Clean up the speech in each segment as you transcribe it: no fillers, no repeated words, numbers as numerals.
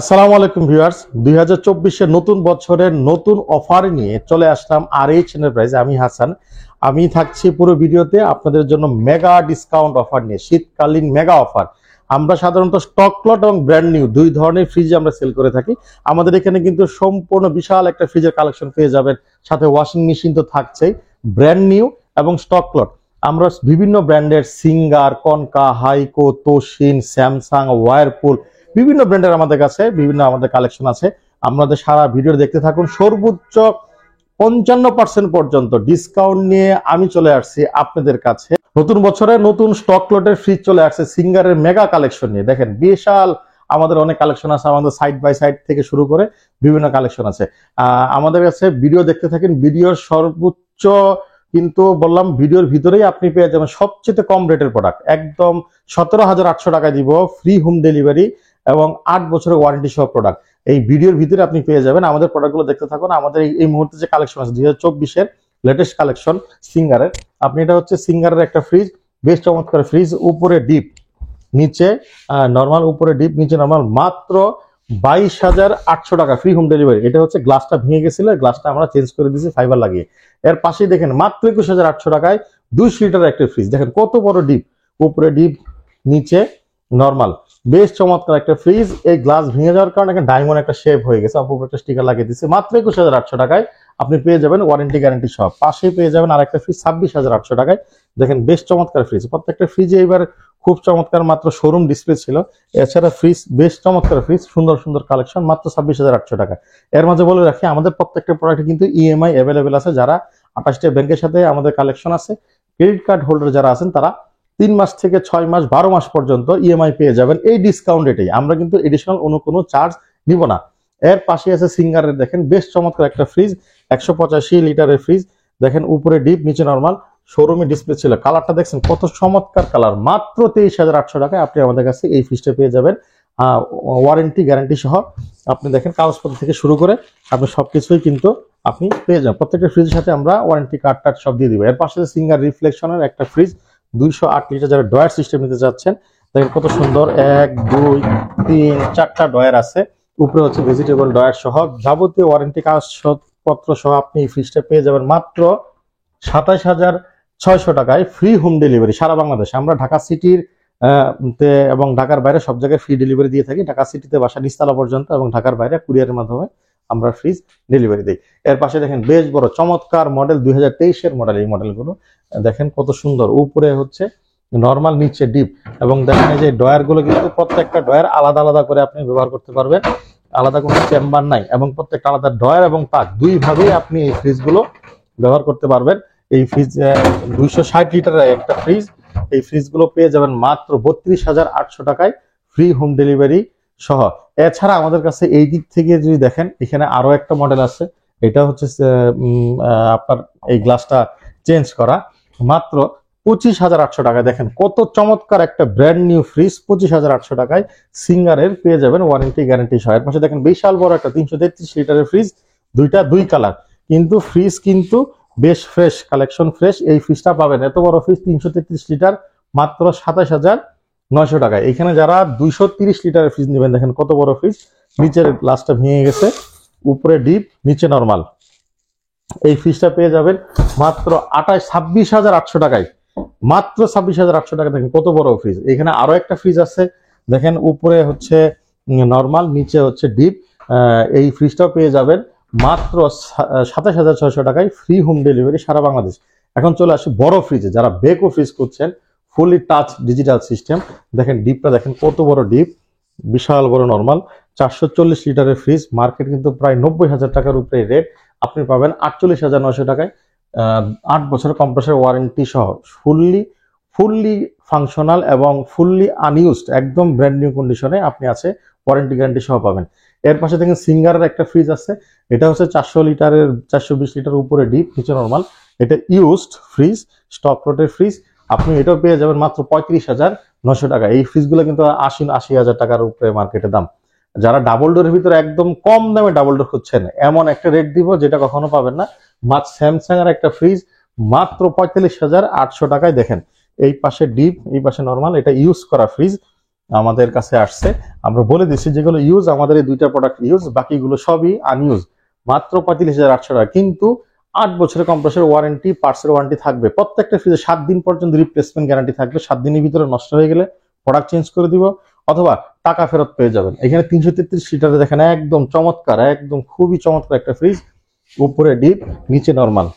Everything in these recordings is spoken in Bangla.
আসসালামু আলাইকুম ভিউয়ার্স, 2024 এর নতুন বছরের নতুন অফার নিয়ে চলে আসলাম RH এন্টারপ্রাইজ। আমি হাসান। আমি থাকছি পুরো ভিডিওতে আপনাদের জন্য মেগা ডিসকাউন্ট অফার নিয়ে, শীতকালীন মেগা অফার। আমরা সাধারণত স্টক লট এবং ব্র্যান্ড নিউ দুই ধরনের ফ্রিজ আমরা সেল করে থাকি। আমাদের এখানে কিন্তু সম্পূর্ণ বিশাল একটা ফ্রিজের কালেকশন পেয়ে যাবেন, সাথে ওয়াশিং মেশিন তো থাকছেই, ব্র্যান্ড নিউ এবং স্টক লট। আমরা বিভিন্ন ব্র্যান্ডের সিঙ্গার, কনকা, হাইকো, তোশিন, স্যামসাং, ওয়ারপুল বিভিন্ন ব্র্যান্ডের আমাদের কাছে বিভিন্ন আমাদের কালেকশন আছে। আমাদের সারা ভিডিও দেখতে থাকুন। সর্বোচ্চ 55% পর্যন্ত ডিসকাউন্ট নিয়ে আমি চলে আসছি আপনাদের কাছে। নতুন বছরে নতুন স্টক লটের ফ্রিজ চলে আসছে সিঙ্গারের মেগা কালেকশন নিয়ে। দেখেন বিশাল আমাদের অনেক কালেকশন আছে, আমাদের সাইড বাই সাইড থেকে শুরু করে বিভিন্ন কালেকশন আছে। আমাদের কাছে ভিডিও দেখতে থাকেন। ভিডিওর সর্বোচ্চ কিন্তু বললাম ভিডিওর ভিতরেই আপনি পেয়ে যাবেন সবচেয়ে কম রেটের প্রোডাক্ট, একদম 17,800 টাকা দিব, ফ্রি হোম ডেলিভারি এবং 8 বছরের ওয়ারেন্টি সহ প্রোডাক্ট এই ভিডিওর ভিতরে আপনি পেয়ে যাবেন। আমাদের প্রোডাক্টগুলো দেখতে থাকুন। আমাদের এই মুহূর্তে যে কালেকশন আছে 2024 এর লেটেস্ট কালেকশন সিঙ্গারের। আপনি এটা হচ্ছে সিঙ্গারের একটা ফ্রিজ, বেশ চমৎকার ফ্রিজ। উপরে ডিপ, নিচে নর্মাল, উপরে ডিপ নিচে নর্মাল, মাত্র 22,800 টাকা, ফ্রি হোম ডেলিভারি। এটা হচ্ছে গ্লাসটা ভেঙে গেছিল, গ্লাসটা আমরা চেঞ্জ করে দিয়েছি ফাইবার লাগিয়ে। এর পাশেই দেখেন মাত্র 21,800 টাকায় 200 লিটার একটা ফ্রিজ। দেখেন কত বড় ডিপ, উপরে ডিপ নিচে নর্মাল, বেশ চমৎকার একটা ফ্রিজ। এই গ্লাস ভেঙে যাওয়ার কারণে ডায়মন্ড একটা শেপ হয়ে গেছে, অপর একটা স্টিকার লাগিয়ে দিচ্ছে। মাত্র 21,800 টাকায় আপনি পেয়ে যাবেন ওয়ারেন্টি গ্যারান্টি সহ। পাশেই পেয়ে যাবেন আরেকটা ফ্রিজ 26,800 টাকায়। দেখেন বেশ চমৎকার ফ্রিজ। প্রত্যেকটা ফ্রিজে এবার খুব চমৎকার, মাত্র শোরুম ডিসপ্লে ছিল। এছাড়া ফ্রিজ বেশ চমৎকার ফ্রিজ, সুন্দর সুন্দর কালেকশন, মাত্র 26,800 টাকা। এর মাঝে বলে রাখি আমাদের প্রত্যেকটা প্রোডাক্টে কিন্তু ইএমআই অ্যাভেলেবেল আছে। যারা 28টা ব্যাংকের সাথে আমাদের কালেকশন আছে, ক্রেডিট কার্ড হোল্ডার যারা আছেন তারা 3 মাস থেকে 6 মাস 12 মাস পর্যন্ত ইএমআই পেয়ে যাবেন এই ডিসকাউন্ট রেটেই। আমরা কিন্তু এডিশনাল কোনো চার্জ নিব না। এর পাশে আছে সিঙ্গারের, দেখেন বেশ চমৎকার একটা ফ্রিজ, 185 লিটারের ফ্রিজ। দেখেন উপরে ডিপ নিচে নর্মাল, শোরুমে ডিসপ্লে ছিল। কালারটা দেখছেন কত চমৎকার কালার। মাত্র 23,800 টাকায় আপনি আমাদের কাছে এই ফ্রিজটা পেয়ে যাবেন ওয়ারেন্টি গ্যারান্টি সহ। আপনি দেখেন কাগজপত্র থেকে শুরু করে আপনি সবকিছুই কিন্তু আপনি পেয়ে যাবেন। প্রত্যেকটা ফ্রিজের সাথে আমরা ওয়ারেন্টি কার্ড টার্ড সব দিয়ে দিব। এর পাশে সিঙ্গার রিফ্লেকশনের একটা ফ্রিজ, 208 লিটার, যারা ডয়ার সিস্টেম নিতে চাচ্ছেন। দেখেন কত সুন্দর, 1 2 3 4টা ডয়ার আছে। উপরে হচ্ছে ভেজিটেবল ডয়ার সহ যাবতীয় ওয়ারেন্টি কাগজপত্র সহ আপনি এই ফ্রিজটা পেয়ে যাবেন মাত্র 27,600 টাকায়, ফ্রি হোম ডেলিভারি সারা বাংলাদেশে। আমরা ঢাকা সিটির এবং ঢাকার বাইরে সব জায়গায় ফ্রি ডেলিভারি দিয়ে থাকি। ঢাকা সিটিতে বাসা নিচতলা পর্যন্ত এবং ঢাকার বাইরে কুরিয়ারের মাধ্যমে আমরা ফ্রিজ ডেলিভারি দিই। এর পাশে দেখেন বেশ বড় চমৎকার মডেল, 2023 মডেল। এই মডেলগুলো দেখেন কত সুন্দর, উপরে হচ্ছে নর্মাল নিচে ডিপ, এবং দেখেন এই যে ডয়ার গুলো কিন্তু প্রত্যেকটা ডয়ার আলাদা আলাদা করে আপনি ব্যবহার করতে পারবেন, আলাদা কোনো চেম্বার নাই, এবং প্রত্যেকটা আলাদা ডয়ার এবং পাক দুই ভাবেই আপনি এই ফ্রিজগুলো ব্যবহার করতে পারবেন। এই ফ্রিজ 260 লিটারের একটা ফ্রিজ। এই ফ্রিজগুলো পেয়ে যাবেন মাত্র 32,800 টাকায়, ফ্রি হোম ডেলিভারি সহ। এছাড়া আমাদের কাছে এই দিক থেকে যদি দেখেন, এখানে আরো একটা মডেল আছে। এটা হচ্ছে আপনার এই গ্লাসটা চেঞ্জ করা, মাত্র 25,800 টাকায়। দেখেন কত চমৎকার একটা ব্র্যান্ড নিউ ফ্রিজ, 25,800 টাকায় সিঙ্গারের পেয়ে যাবেন ওয়ারেন্টি গ্যারান্টি সহ। এর পাশে দেখেন বিশাল বড় একটা 333 লিটারের ফ্রিজ, দুই কালার, কিন্তু ফ্রিজ কিন্তু বেশ ফ্রেশ, কালেকশন ফ্রেশ। এই ফ্রিজটা পাবেন, এত বড় ফ্রিজ 333 লিটার, মাত্র 27,900 টাকায়। এখানে যারা 230 লিটারের ফ্রিজ নেবেন, দেখেন কত বড় ফ্রিজ, নিচের গ্লাসটা ভেঙে গেছে, উপরে ডিপ নিচে নর্মাল। এই ফ্রিজটা পেয়ে যাবেন মাত্র 26,800 টাকায়, মাত্র 26,800 টাকা। দেখেন কত বড় ফ্রিজ। এখানে আরো একটা ফ্রিজ আছে, দেখেন উপরে হচ্ছে নর্মাল, নিচে হচ্ছে ডিপ। এই ফ্রিজটাও পেয়ে যাবেন মাত্র 27,600 টাকায়, ফ্রি হোম ডেলিভারি সারা বাংলাদেশ। এখন চলে আসি বড় ফ্রিজে, যারা বেকো ফ্রিজ করছেন, ফুলি টাচ ডিজিটাল সিস্টেম। দেখেন ডিপটা দেখেন কত বড় ডিপ, বিশাল বড় নর্মাল, 440 লিটারের ফ্রিজ। মার্কেট কিন্তু প্রায় 90,000 টাকার উপরে রেট, আপনি পাবেন 48,900 টাকায়, 8 বছর কম্প্রেসর ওয়ারেন্টি সহ, ফুললি ফাংশনাল এবং ফুললি আনইউজড, একদম ব্র্যান্ড নিউ কন্ডিশনে আপনি আছে, ওয়ারেন্টি গ্যারান্টি সহ পাবেন। এর পাশে দেখেন সিঙ্গারের একটা ফ্রিজ আছে। এটা হচ্ছে 400 লিটারের, 420 লিটার, উপরে ডিপ নিচে নর্মাল। এটা ইউজড ফ্রিজ, স্টক লটের ফ্রিজ। আপনি এটাও পেয়ে যাবেন মাত্র 35,900 টাকা। এই ফ্রিজগুলো কিন্তু 80,000 টাকার উপরে মার্কেটে দাম। যারা ডাবল ডোরের ভিতরে একদম কম দামে ডাবল ডোর খুঁজছেন, এমন একটা রেট দিব যেটা কখনো পাবেন না। মাত্র স্যামসাং এর একটা ফ্রিজ মাত্র 45,800 টাকায়। দেখেন এই পাশে ডিপ, এই পাশে নর্মাল, এটা ইউজ করা ফ্রিজ। আমাদের কাছে আসছে। আমরা বলে দিচ্ছি যেগুলো ইউজ, আমাদের এই দুইটা প্রোডাক্ট ইউজ, বাকিগুলো সবই আনইউজ। মাত্র 45,800 টাকা, কিন্তু 8 বছরের কম্প্রেসর ওয়ারেন্টি, পার্টসের ওয়ারেন্টি থাকবে। প্রত্যেকটা ফ্রিজে 7 দিন পর্যন্ত রিপ্লেসমেন্ট গ্যারান্টি থাকবে। 7 দিনের ভিতরে নষ্ট হয়ে গেলে প্রোডাক্ট চেঞ্জ করে দিব, অথবা টাকা ফেরত পেয়ে যাবেন। এখানে 333 লিটারে দেখেন, একদম চমৎকার, একদম খুবই চমৎকার একটা ফ্রিজ। উপরে ডিপ, নিচে নরমাল,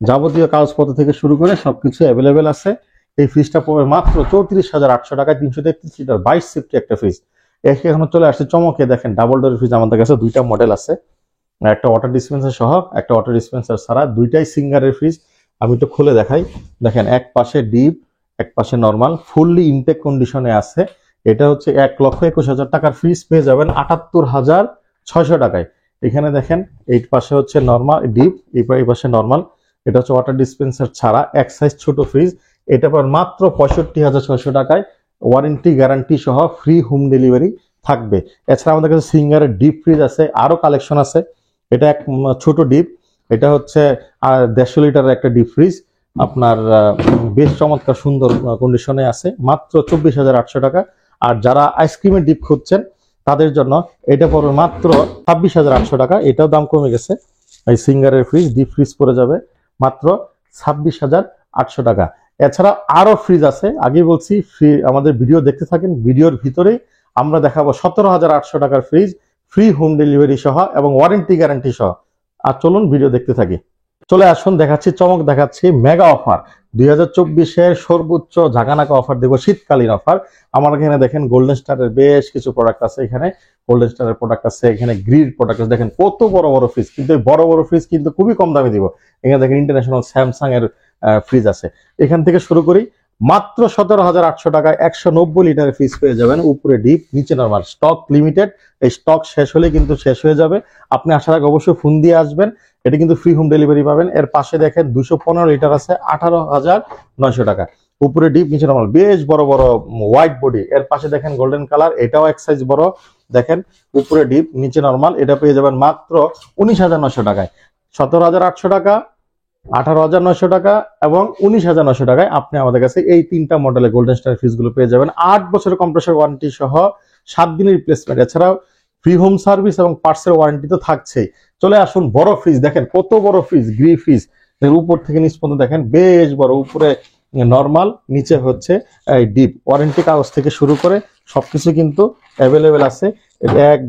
যাবতীয় কাগজপত্র থেকে শুরু করে সবকিছু অ্যাভেলেবেল আছে। এই ফ্রিজটা পড়বে মাত্র 34,800 টাকায়। 333 লিটার 22 সিফটি একটা ফ্রিজ। এখন চলে আসছে চমকে, দেখেন ডাবল ডোরের ফ্রিজ আমাদের কাছে দুইটা মডেল আছে, একটা ওয়াটার ডিসপেন্সার সহ, একটা ওয়াটার ডিসপেন্সার ছাড়া, দুইটাই সিঙ্গারের ফ্রিজ। আমি তো খুলে দেখাই, দেখেন এক পাশে ডিপ, এক পাশে নরমাল, ফুললি ইনটেক কন্ডিশনে আছে। এটা হচ্ছে 1,21,000 টাকার ফ্রিজ পেয়ে যাবেন 78,600 টাকায়। এখানে দেখেন এই পাশে হচ্ছে নরমাল ডিপ, এই পাশে নরমাল। এটা হচ্ছে ওয়াটার ডিসপেন্সার ছাড়া, এক সাইজ ছোট ফ্রিজ। এটা পাবেন মাত্র 65,600 টাকায়, ওয়ারেন্টি গ্যারান্টি সহ, ফ্রি হোম ডেলিভারি থাকবে। এছাড়া আমাদের কাছে সিঙ্গারের ডিপ ফ্রিজ আছে, আরো কালেকশন আছে। এটা এক ছোট ডিপ, এটা হচ্ছে 150 লিটারের একটা ডিপ ফ্রিজ, আপনার বেশ চমৎকার সুন্দর কন্ডিশনে আছে, মাত্র 24,800 টাকা। আর যারা আইসক্রিমের ডিপ খুঁজছেন তাদের জন্য এটা পড়বে মাত্র 26,800 টাকা। এটাও দাম কমে গেছে। এই সিঙ্গারের ফ্রিজ, ডিপ ফ্রিজ পড়ে যাবে মাত্র 26,800 টাকা। এছাড়া আরো ফ্রিজ আছে, আগে বলছি ফ্রি, আমাদের ভিডিও দেখতে থাকেন, ভিডিওর ভিতরেই আমরা দেখাবো 17,800 টাকার ফ্রিজ, ফ্রি হোম ডেলিভারি সহ এবং ওয়ারেন্টি গ্যারান্টি সহ। আর চলুন ভিডিও দেখতে থাকি। চলে আসুন, দেখাচ্ছি চমক, দেখাচ্ছি মেগা অফার। 2024-এর সর্বোচ্চ ঝাঁকানাকা অফার দেবো, শীতকালীন অফার। আমার এখানে দেখেন গোল্ডেন স্টারের বেশ কিছু প্রোডাক্ট আছে, এখানে গোল্ডেন স্টারের প্রোডাক্ট আছে, এখানে গ্রিড প্রোডাক্ট আছে। দেখেন কত বড় বড় ফ্রিজ, কিন্তু এই বড় বড় ফ্রিজ কিন্তু খুবই কম দামে দিব। এখানে দেখেন ইন্টারন্যাশনাল স্যামসাং এর ফ্রিজ আছে। এখান থেকে শুরু করি, মাত্র 17,800 টাকায় 190 লিটারের ফ্রিজ পেয়ে যাবেন। উপরে ডিপ, নিচে নরমাল, স্টক লিমিটেড। এই স্টক শেষ হলে কিন্তু শেষ হয়ে যাবে। আপনি আসার আগে অবশ্যই ফোন দিয়ে আসবেন। এটা কিন্তু ফ্রি হোম ডেলিভারি পাবেন। এর পাশে দেখেন 215 লিটার আছে, 18,900 টাকা। উপরে ডিপ, নিচে নরমাল, বেশ বড় বড় হোয়াইট বডি। এর পাশে দেখেন গোল্ডেন কালার, এটাও এক সাইজ বড়। দেখেন উপরে ডিপ, নিচে নরমাল, এটা পেয়ে যাবেন মাত্র 19,900 টাকায়। 17,800 টাকা, 18,900 টাকা এবং 19,900 টাকায় আপনি আমাদের কাছে এই তিনটা মডেলের গোল্ডেন স্টার ফ্রিজ গুলো পেয়ে যাবেন। 8 বছরের কম্প্রেসর ওয়ারেন্টি সহ, 7 দিনের রিপ্লেসমেন্ট, এছাড়াও ফ্রি হোম সার্ভিস এবং পার্টসের ওয়ারেন্টি তো থাকছেই। চলে আসুন, বড় ফ্রিজ দেখেন, কত বড় ফ্রিজ, গ্রি ফ্রিজ। উপর থেকে নিচ পর্যন্ত দেখেন বেশ বড়, উপরে নরমাল, নিচে হচ্ছে ডিপ। ওয়ারেন্টি কাগজ থেকে শুরু করে সবকিছু কিন্তু অ্যাভেলেবেল আছে। এক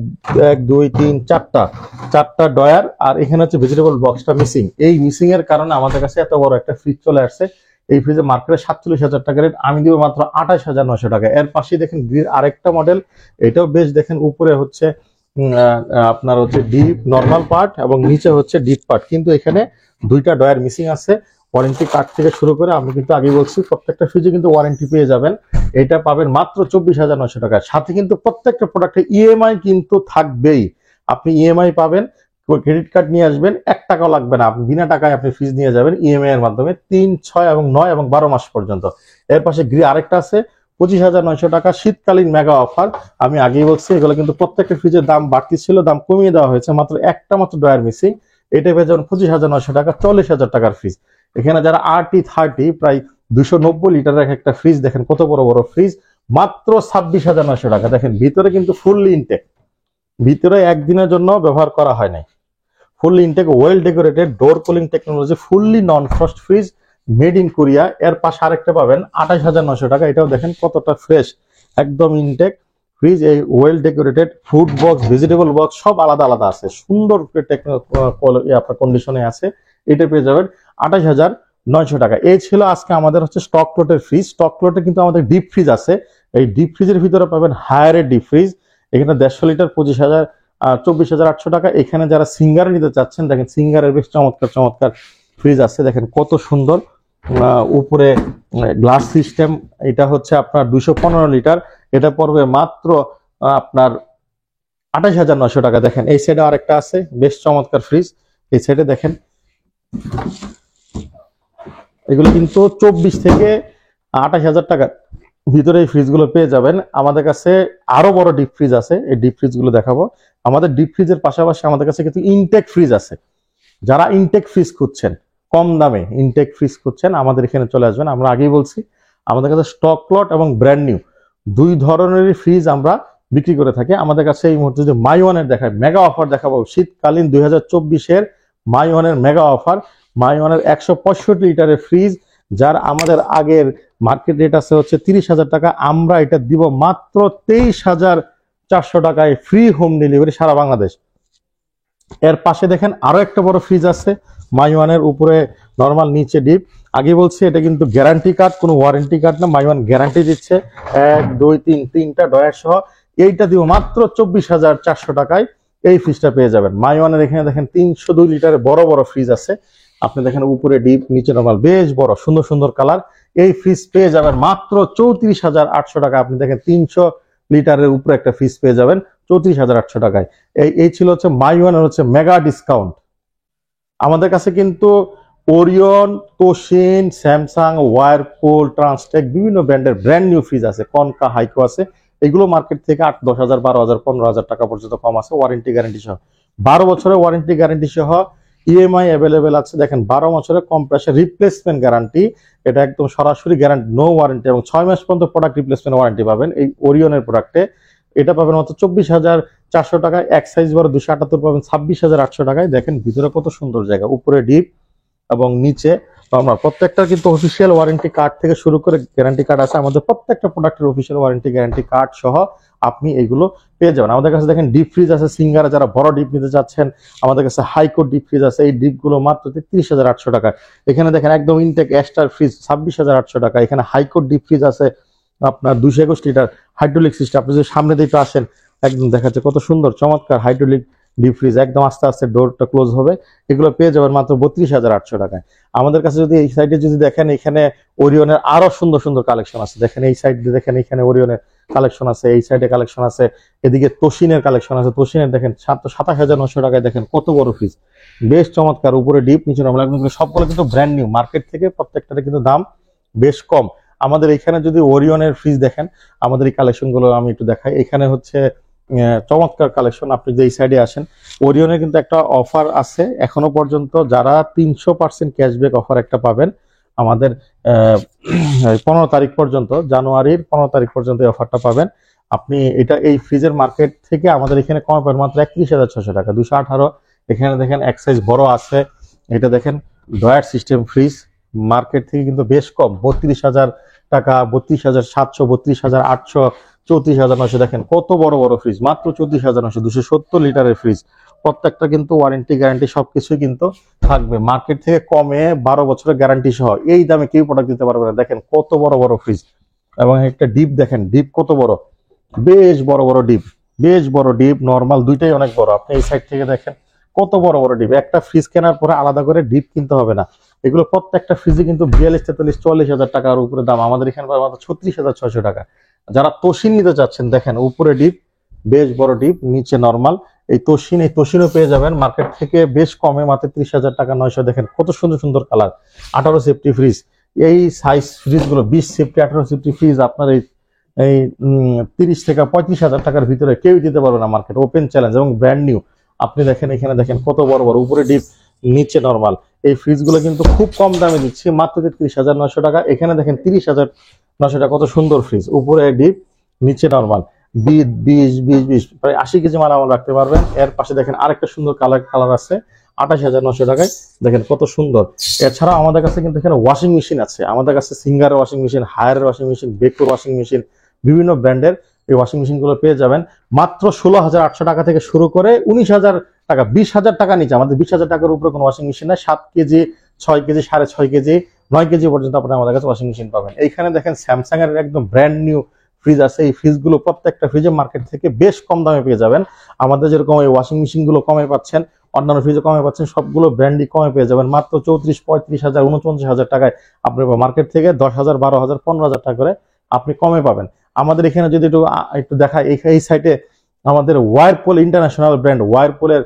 এক দুই তিন চারটা ডয়ার, আর এখানে হচ্ছে ভেজিটেবল বক্সটা মিসিং। এই মিসিং এর কারণে আমাদের কাছে এত বড় একটা ফ্রিজ চলে আসছে। এই ফ্রিজে মার্কেটে 47,000 টাকা রেট, আমি দিব মাত্র 28,900 টাকা। এর পাশে দেখেন গ্রিল আরেকটা মডেল, এটাও বেশ, দেখেন উপরে হচ্ছে আপনার হচ্ছে ডিপ নরমাল পার্ট এবং নিচে হচ্ছে ডিপ পার্ট, কিন্তু এখানে দুইটা ডয়ার মিসিং আছে। ওয়ারেন্টি কার্ড থেকে শুরু করে, আমি কিন্তু আগে বলছি প্রত্যেকটা ফ্রিজে কিন্তু ওয়ারেন্টি পেয়ে যাবেন। এটা পাবেন মাত্র 24,900 টাকা। সাথে কিন্তু প্রত্যেকটা প্রোডাক্টে ইএমআই কিন্তু থাকবেই। আপনি ইএমআই পাবেন, ক্রেডিট কার্ড নিয়ে আসবেন, 1 টাকাও লাগবে না, আপনি বিনা টাকায় আপনি ফ্রিজ নিয়ে যাবেন ইএমআই এর মাধ্যমে 3, 6 এবং 9 এবং 12 মাস পর্যন্ত। এর পাশে আরেকটা আছে 25,900 টাকা, শীতকালীন মেগা অফার। আমি আগেই বলছি এগুলো কিন্তু প্রত্যেকটা ফ্রিজের দাম বাড়তি ছিল, দাম কমিয়ে দেওয়া হয়েছে, মাত্র একটা মাত্র ডয়ার মিসিং। এটা পেয়ে যাবেন 25,900 টাকা, 40,000 টাকার ফ্রিজ। এখানে যারা RT30 প্রায় 290 লিটারের একটা ফ্রিজ, দেখেন কত বড় বড় ফ্রিজ, মাত্র 26,900 টাকা। দেখেন ভিতরে কিন্তু ফুললি ইনটেক, ভিতরে একদিনের জন্য ব্যবহার করা হয় নাই, fully intact, well decorated, door cooling technology, fully non frost fridge, made in Korea. এর পাশে আরেকটা পাবেন 28,900 টাকা। এটাও দেখেন কতটা ফ্রেশ, একদম ইনটেক ফ্রিজ। এই well decorated, food box, vegetable box সব আলাদা আলাদা আছে, সুন্দর আপনার কন্ডিশনে আছে। এটা পেয়ে যাবেন 28,900 টাকা। এই ছিল আজকে আমাদের হচ্ছে স্টক প্লটের ফ্রিজ। স্টক প্লটে কিন্তু আমাদের ডিপ ফ্রিজ আছে। এই ডিপ ফ্রিজের ভিতরে পাবেন হায়ারের ডিপ ফ্রিজ। এখানে 150 লিটার 24,800 টাকা। এখানে যারা সিঙ্গার নিতে চাচ্ছেন, দেখেন সিঙ্গারের বেশ চমৎকার চমৎকার ফ্রিজ আছে, দেখেন কত সুন্দর। উপরে গ্লাস সিস্টেম, এটা হচ্ছে আপনার 215 লিটার, এটা পড়বে মাত্র আপনার 28,900 টাকা। দেখেন এই সাইডে আরেকটা আছে বেশ চমৎকার ফ্রিজ, এই সাইডে দেখেন। এগুলো কিন্তু 24 থেকে 28,000 টাকা ভিতরে এই ফ্রিজগুলো পেয়ে যাবেন। আমাদের কাছে আরো বড় ডিপ ফ্রিজ আছে, এই ডিপ ফ্রিজগুলো দেখাবো। আমাদের ডিপ ফ্রিজের পাশাপাশি আমাদের কাছে কিন্তু ইনটেক ফ্রিজ আছে। যারা ইনটেক ফ্রিজ খুঁজছেন, কম দামে ইনটেক ফ্রিজ খুঁজছেন, আমাদের এখানে চলে আসবেন। আমরা আগেই বলছি আমাদের কাছে স্টক লট এবং ব্র্যান্ড নিউ দুই ধরনেরই ফ্রিজ আমরা বিক্রি করে থাকি। আমাদের কাছে এই মুহূর্তে যে মাই ওয়ানের দেখায় মেগা অফার দেখাবো, শীতকালীন 2024-এর মাই ওয়ানের মেগা অফার। মাই ওয়ানের 165 লিটারের ফ্রিজ, যার আমাদের আগের মার্কেট রেট আছে হচ্ছে 30,000 টাকা, আমরা এটা দিব মাত্র 23,400 টাকায়, ফ্রি হোম ডেলিভারি সারা বাংলাদেশ। এর পাশে দেখেন আরো একটা বড় ফ্রিজ আছে মাই ওয়ানের, উপরে নরমাল, নিচে ডিপ। আগে বলছি এটা কিন্তু গ্যারান্টি কার্ড, কোনো ওয়ারেন্টি কার্ড না, মাই ওয়ান গ্যারান্টি দিচ্ছে 1 2 3 তিনটা ডয়ার সহ। এইটা দিব মাত্র 24,400 টাকায়, এই ফ্রিজটা পেয়ে যাবেন মাই ওয়ানের। এখানে দেখেন 302 লিটারের বড় বড় ফ্রিজ আছে, আপনি দেখেন উপরে ডিপ নিচে নরমাল, বেশ বড়, সুন্দর সুন্দর কালার। এই ফ্রিজ পেয়ে যাবেন মাত্র 34,800 টাকা। আপনি দেখেন 300 লিটারের উপরে একটা ফ্রিজ পেয়ে যাবেন 34,800 টাকায়। এই ছিল হচ্ছে মাই ওয়ানের হচ্ছে মেগা ডিসকাউন্ট। আমাদের কাছে কিন্তু ওরিয়ন, তোশিন, স্যামসাং, ওয়ারপুল, ট্রান্সটেক বিভিন্ন ব্র্যান্ডের ব্র্যান্ড নিউ ফ্রিজ আছে, কনকা, হাইকো আছে। এগুলো মার্কেট থেকে 8-10,000, 12,000, 15,000 টাকা পর্যন্ত কম আছে, ওয়ারেন্টি গ্যারান্টি সহ। 12 বছরের ওয়ারেন্টি গ্যারান্টি সহ ইএমআই অ্যাভেলেবেল আছে। দেখেন 12 বছরের কম্প্রেসর রিপ্লেসমেন্ট গ্যারান্টি, এটা একদম সরাসরি গ্যারান্টি, নো ওয়ারেন্টি, এবং 6 মাস পর্যন্ত প্রোডাক্ট রিপ্লেসমেন্ট ওয়ারেন্টি পাবেন এই ওরিয়নের প্রোডাক্টে। এটা পাবেন মাত্র 24,400 টাকায়। এক সাইজ বড় 278 পাবেন 26,800 টাকায়। দেখেন ভিতরে কত সুন্দর জায়গা, উপরে ডিপ এবং নিচে নরমাল। প্রত্যেকটা কিন্তু অফিসিয়াল ওয়ারেন্টি কার্ড থেকে শুরু করে গ্যারান্টি কার্ড আছে আমাদের, প্রত্যেকটা প্রোডাক্টের অফিসিয়াল ওয়ারেন্টি গ্যারান্টি কার্ড সহ আপনি এগুলো পেয়ে যাবেন। আমাদের কাছে দেখেন ডিপ ফ্রিজ আছে, সিঙ্গারা যারা বড় ডিপ নিতে চাচ্ছেন, আমাদের কাছে হাইকোর্ট ডিপ ফ্রিজ আছে। এই ডিপগুলো মাত্র 33,800 টাকা। এখানে দেখেন একদম ইনটেক অ্যাস্টার ফ্রিজ 26,800 টাকা। এখানে হাইকোর্ট ডিপ ফ্রিজ আছে আপনার 221 লিটার হাইড্রোলিক সিস্টেম। আপনি যদি সামনে দিকে আসেন, একদম দেখাচ্ছে কত সুন্দর চমৎকার হাইড্রোলিক ডিপ ফ্রিজ, একদম আস্তে আস্তে ডোরটা ক্লোজ হবে। এগুলো পেয়ে যাবেন মাত্র 32,800 টাকায়। আমাদের কাছে যদি এই সাইডে যদি দেখেন, এখানে ওরিয়নের আরো সুন্দর সুন্দর কালেকশন আছে। দেখেন এই সাইডে দেখেন, এখানে ওরিয়নের কালেকশন আছে, এই সাইডে কালেকশন আছে, এদিকে তোশিনের কালেকশন আছে। তোশিনের দেখেন 27,900 টাকায়, দেখেন কত বড় ফ্রিজ, বেশ চমৎকার, উপরে ডিপ নিচে নরমাল। সবগুলো কিন্তু ব্র্যান্ড নিউ, মার্কেট থেকে প্রত্যেকটার কিন্তু দাম বেশ কম। আমাদের এখানে যদি ওরিয়নের ফ্রিজ দেখেন, আমাদের এই কালেকশন গুলো আমি একটু দেখাই। এখানে হচ্ছে চমৎকার কালেকশন। আপনি যে এই সাইডে আসেন, ওরিয়নের কিন্তু একটা অফার আছে এখনো পর্যন্ত, যারা 300% ক্যাশব্যাক অফার একটা পাবেন আমাদের 15 তারিখ পর্যন্ত, জানুয়ারির 15 তারিখ পর্যন্ত এই অফারটা পাবেন আপনি। এটা এই ফ্রিজের মার্কেট থেকে আমাদের এখানে কমে পাবেন মাত্র 31,600 টাকা, 218। এখানে দেখেন এক সাইজ বড় আছে, এটা দেখেন ডয়ার সিস্টেম ফ্রিজ, মার্কেট থেকে কিন্তু বেশ কম, 32,000 টাকা, 32,700, 32,800, 34,900। দেখেন কত বড় বড় ফ্রিজ, মাত্র 34,900, 270 লিটারের ফ্রিজ। প্রত্যেকটা কিন্তু ওয়ারেন্টি গ্যারান্টি সবকিছুই কিন্তু থাকবে মার্কেট থেকে কমে, 12 বছরের গ্যারান্টি সহ। এই দামে কেউ প্রোডাক্ট দিতে পারবে না। দেখেন কত বড় বড় ফ্রিজ, এবং একটা ডিপ দেখেন, ডিপ কত বড়, বেশ বড় বড় ডিপ, বেশ বড় ডিপ, নরমাল দুইটাই অনেক বড়। আপনি এই সাইড থেকে দেখেন কত বড় বড় ডিপ। একটা ফ্রিজ কেনার পরে আলাদা করে ডিপ কিনতে হবে না। এগুলো প্রত্যেকটা ফ্রিজে কিন্তু 42, 43, 40,000 টাকার উপরে দাম। আমাদের এখানে মাত্র 36,600 টাকা। যারা তোশিন নিতে চাচ্ছেন, দেখেন উপরে ডিপ, বেশ বড় ডিপ, নিচে নরমাল। এই তোশিনও পেয়ে যাবেন মার্কেট থেকে বেশ কমে, মাত্র 30,000 টাকা, 900। দেখেন কত সুন্দর সুন্দর কালার, 18 সেফটি ফ্রিজ। এই সাইজ ফ্রিজ গুলো 20 সেফটি, 18 সেফটি ফ্রিজ আপনার এই 30 থেকে 35,000 টাকার ভিতরে কেউ দিতে পারবে না মার্কেট, ওপেন চ্যালেঞ্জ এবং ব্র্যান্ড নিউ। আপনি দেখেন এখানে দেখেন কত বড় বড়, উপরে ডিপ নিচে নরমাল। এই ফ্রিজ গুলো কিন্তু খুব কম দামে দিচ্ছি, মাত্র 33,900 টাকা। এখানে দেখেন 30,900 টাকা, কত সুন্দর ফ্রিজ, উপরে ডিপ নিচে নরমাল। 20 প্রায় 80 কেজি মাল আমার রাখতে পারবেন। এর পাশে দেখেন আরেকটা সুন্দর কালার আছে 28,900 টাকায়, দেখেন কত সুন্দর। এছাড়া আমাদের কাছে কিন্তু এখানে ওয়াশিং মেশিন আছে। আমাদের কাছে সিঙ্গারের ওয়াশিং মেশিন, হায়ারের ওয়াশিং মেশিন, বেকোর ওয়াশিং মেশিন, বিভিন্ন ব্র্যান্ডের এই ওয়াশিং মেশিন গুলো পেয়ে যাবেন মাত্র 16,800 টাকা থেকে শুরু করে 19,000 টাকা, 20,000 টাকা নিচে। আমাদের 20,000 টাকার উপরে কোনো ওয়াশিং মেশিন নাই। 7 কেজি, 6 কেজি, 6.5 কেজি, 9 কেজি পর্যন্ত আপনারা আমাদের কাছে ওয়াশিং মেশিন পাবেন। এইখানে দেখেন স্যামসাং এর একদম ব্র্যান্ড নিউ ফ্রিজ আছে। এই ফ্রিজগুলো প্রত্যেকটা ফ্রিজে মার্কেট থেকে বেশ কম দামে পেয়ে যাবেন। আমাদের যেরকম এই ওয়াশিং মেশিন গুলো কমে পাচ্ছেন, অন্যান্য ফ্রিজে কমে পাচ্ছেন, সবগুলো ব্র্যান্ডই কমে পেয়ে যাবেন মাত্র 34, 35,000, 49,000 টাকায়। আপনি মার্কেট থেকে 10,000, 12,000, 15,000 টাকা করে আপনি কমে পাবেন। আমাদের এখানে যদি একটু দেখায়, এই সাইটে আমাদের ওয়ারপুল ইন্টারন্যাশনাল ব্র্যান্ড, ওয়ারপুলের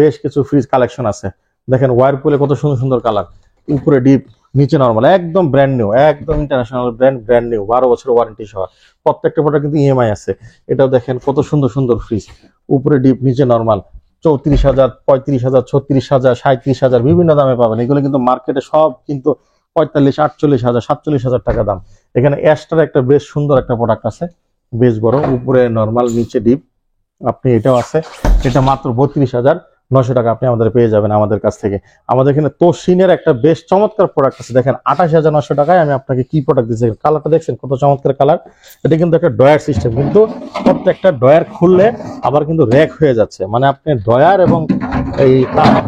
বেশ কিছু ফ্রিজ কালেকশন আছে। দেখেন ওয়ারপুলে কত সুন্দর সুন্দর কালার, উপরে ডিপ নিচে নরমাল, একদম ব্র্যান্ড নিউ, একদম ইন্টারন্যাশনাল ব্র্যান্ড নিউ, 12 বছরের ওয়ারেন্টি সহ। প্রত্যেকটা প্রোডাক্ট কিন্তু ইএমআই আছে। এটাও দেখেন কত সুন্দর সুন্দর ফ্রিজ, উপরে ডিপ নিচে নরমাল, 34,000, 35,000, 36,000, 37,000 বিভিন্ন দামে পাবেন। এগুলো কিন্তু মার্কেটে সব কিন্তু 45, 48,000, 47,000 টাকা দাম। এখানে অ্যাস্টার একটা বেশ সুন্দর একটা প্রোডাক্ট আছে, বেশ বড়, উপরে নর্মাল, নিচে ডিপ। আপনি এটাও আছে, এটা মাত্র 32,900 টাকা আপনি আমাদের পেয়ে যাবেন আমাদের কাছ থেকে। আমাদের এখানে তোশিনের একটা বেশ চমৎকার প্রোডাক্ট আছে, দেখেন 28,900 টাকায় আমি আপনাকে কি প্রোডাক্ট দিচ্ছি। কালারটা দেখছেন কত চমৎকার কালার। এটা কিন্তু একটা ডয়ার সিস্টেম, কিন্তু প্রত্যেকটা ডয়ার খুললে আবার কিন্তু র্যাক হয়ে যাচ্ছে, মানে আপনি ডয়ার এবং এই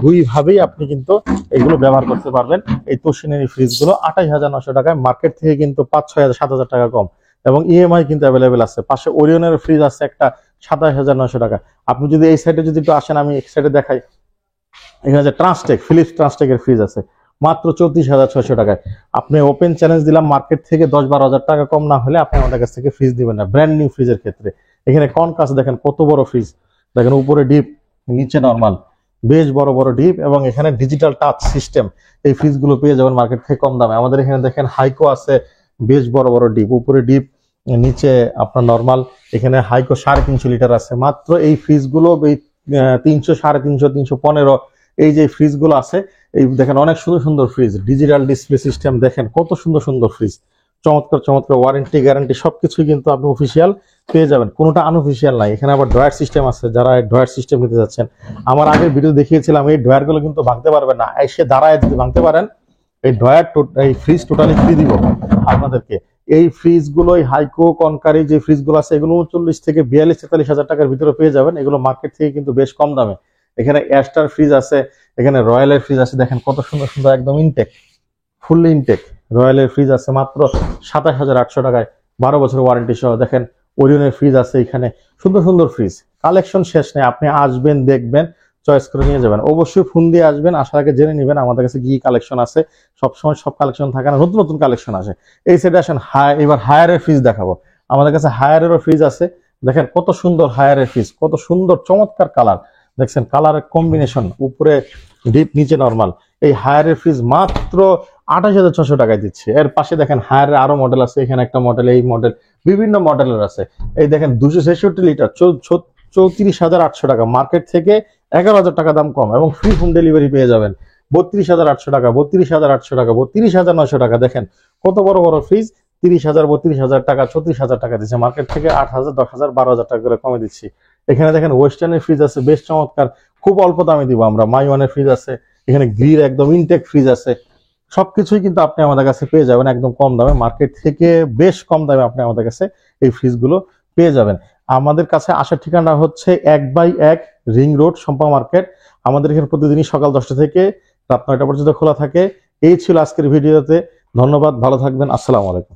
দুই ভাবেই আপনি কিন্তু এগুলো ব্যবহার করতে পারবেন। এই তোশিনের এই ফ্রিজগুলো 28,900 টাকায়, মার্কেট থেকে কিন্তু 5-6,000-7,000 টাকা কম, এবং ইএমআই কিন্তু অ্যাভেলেবেল আছে। পাশে ওরিয়নের ফ্রিজ আছে একটা 27,900 টাকা। আপনি যদি এই সাইডে যদি একটু আসেন, আমি এক সাইডে দেখাই, এখানে যে ট্রান্সটেক, ফিলিপস ট্রান্সটেকের ফ্রিজ আছে মাত্র 34,600 টাকায়। আপনি ওপেন চ্যালেঞ্জ দিলাম, মার্কেট থেকে 10-12 হাজার টাকা কম না হলে আপনি আমাদের কাছ থেকে ফ্রিজ দিবেন না, ব্র্যান্ড নিউ ফ্রিজের ক্ষেত্রে। এখানে কনকাস দেখেন কত বড় ফ্রিজ, দেখেন উপরে ডিপ, নিচে নর্মাল, বেশ বড় বড় ডিপ, এবং এখানে ডিজিটাল টাচ সিস্টেম। এই ফ্রিজগুলো পেয়ে যাবেন মার্কেট থেকে কম দামে। আমাদের এখানে দেখেন হাইকো আছে, বেশ বড় বড় ডিপ, উপরে ডিপ, নিচে আপনার নর্মাল। এখানে হাইকো 350 লিটার আছে। মাত্র এই ফ্রিজগুলো এই 300, 350, 315 এই যে ফ্রিজগুলো আছে, এই দেখেন অনেক সুন্দর সুন্দর ফ্রিজ, ডিজিটাল ডিসপ্লে সিস্টেম, দেখেন কত সুন্দর সুন্দর ফ্রিজ, চমৎকার চমৎকার, ওয়ারেন্টি গ্যারান্টি সবকিছুই কিন্তু আপনি অফিসিয়াল পেয়ে যাবেন, কোনোটা আনঅফিসিয়াল নাই। এখানে আবার ড্রয়ার সিস্টেম আছে, যারা ড্রয়ার সিস্টেম নিতে যাচ্ছেন, আমার আগের ভিডিও দেখিয়েছিলাম, এই ড্রয়ারগুলো কিন্তু ভাঙতে পারবেন না, এসে দাঁড়ায় যদি ভাঙতে পারেন, এই ড্রয়ার এই ফ্রিজ টোটালি ফ্রি দিব আপনাদেরকে। এই ফ্রিজগুলো, হাইকো কনকারি যে ফ্রিজগুলো আছে, এগুলো 39-42-43 হাজার টাকার ভিতরে পেয়ে যাবেন। এগুলো মার্কেট থেকে কিন্তু বেশ কম দামে। এখানে অ্যাস্টার ফ্রিজ আছে, এখানে রয়্যালের ফ্রিজ আছে, দেখেন কত সুন্দর সুন্দর, একদম ইনটেক, ফুললি ইনটেক রয়্যালের ফ্রিজ আছে মাত্র 27,800 টাকায়, 12 বছর ওয়ারেন্টি সহ। দেখেন ওরিয়নের ফ্রিজ আছে, এখানে সুন্দর সুন্দর ফ্রিজ, কালেকশন শেষ নেই। আপনি আসবেন, দেখবেন, চয়েস করে নিয়ে যাবেন। অবশ্যই ফোন দিয়ে আসবেন, আসার আগে জেনে নেবেন আমাদের কাছে কি কালেকশন আছে। সবসময় সব কালেকশন থাকে না, নতুন নতুন কালেকশন আসে। এই সাইডে আসেন, এবার হায়ারের ফ্রিজ দেখাবো। আমাদের কাছে হায়ারেরও ফ্রিজ আছে, দেখেন কত সুন্দর হায়ারের ফ্রিজ, কত সুন্দর চমৎকার কালার, দেখছেন কালারের কম্বিনেশন, উপরে ডিপ, নিচে নর্মাল। এই হায়ারের ফ্রিজ মাত্র 28,600 টাকায় দিচ্ছে। এর পাশে দেখেন হায়ারের আরো মডেল আছে, এখানে একটা মডেল, এই মডেল, বিভিন্ন মডেলের আছে। এই দেখেন 266 লিটার, 34,800 টাকা, মার্কেট থেকে 11,000 টাকা দাম কম, এবং ফ্রি হোম ডেলিভারি পেয়ে যাবেন। 32,800 টাকা, 32,800 টাকা, 32,900 টাকা। দেখেন কত বড় বড় ফ্রিজ, 30,000, 32,000 টাকা, 34,000 টাকা দিচ্ছে, মার্কেট থেকে 8,000, 10,000, 12,000 টাকা করে কমে দিচ্ছি। এখানে দেখেন ওয়েস্টার্নের ফ্রিজ আছে, বেশ চমৎকার, খুব অল্প দামে দিব আমরা। মাই ওয়ানের ফ্রিজ আছে, এখানে গ্রিল একদম ইনটেক ফ্রিজ আছে। সবকিছুই কিন্তু আপনি আমাদের কাছে পেয়ে যাবেন একদম কম দামে, মার্কেট থেকে বেশ কম দামে আপনি আমাদের কাছে এই ফ্রিজগুলো পেয়ে যাবেন। আমাদের কাছে আসার ঠিকানা হচ্ছে 1/1 রিং রোড, সম্পা মার্কেট। আমাদের এখানে প্রতিদিনই সকাল 10টা থেকে রাত 9টা পর্যন্ত খোলা থাকে। এই ছিল আজকের ভিডিওতে। ধন্যবাদ, ভালো থাকবেন, আসসালামু আলাইকুম।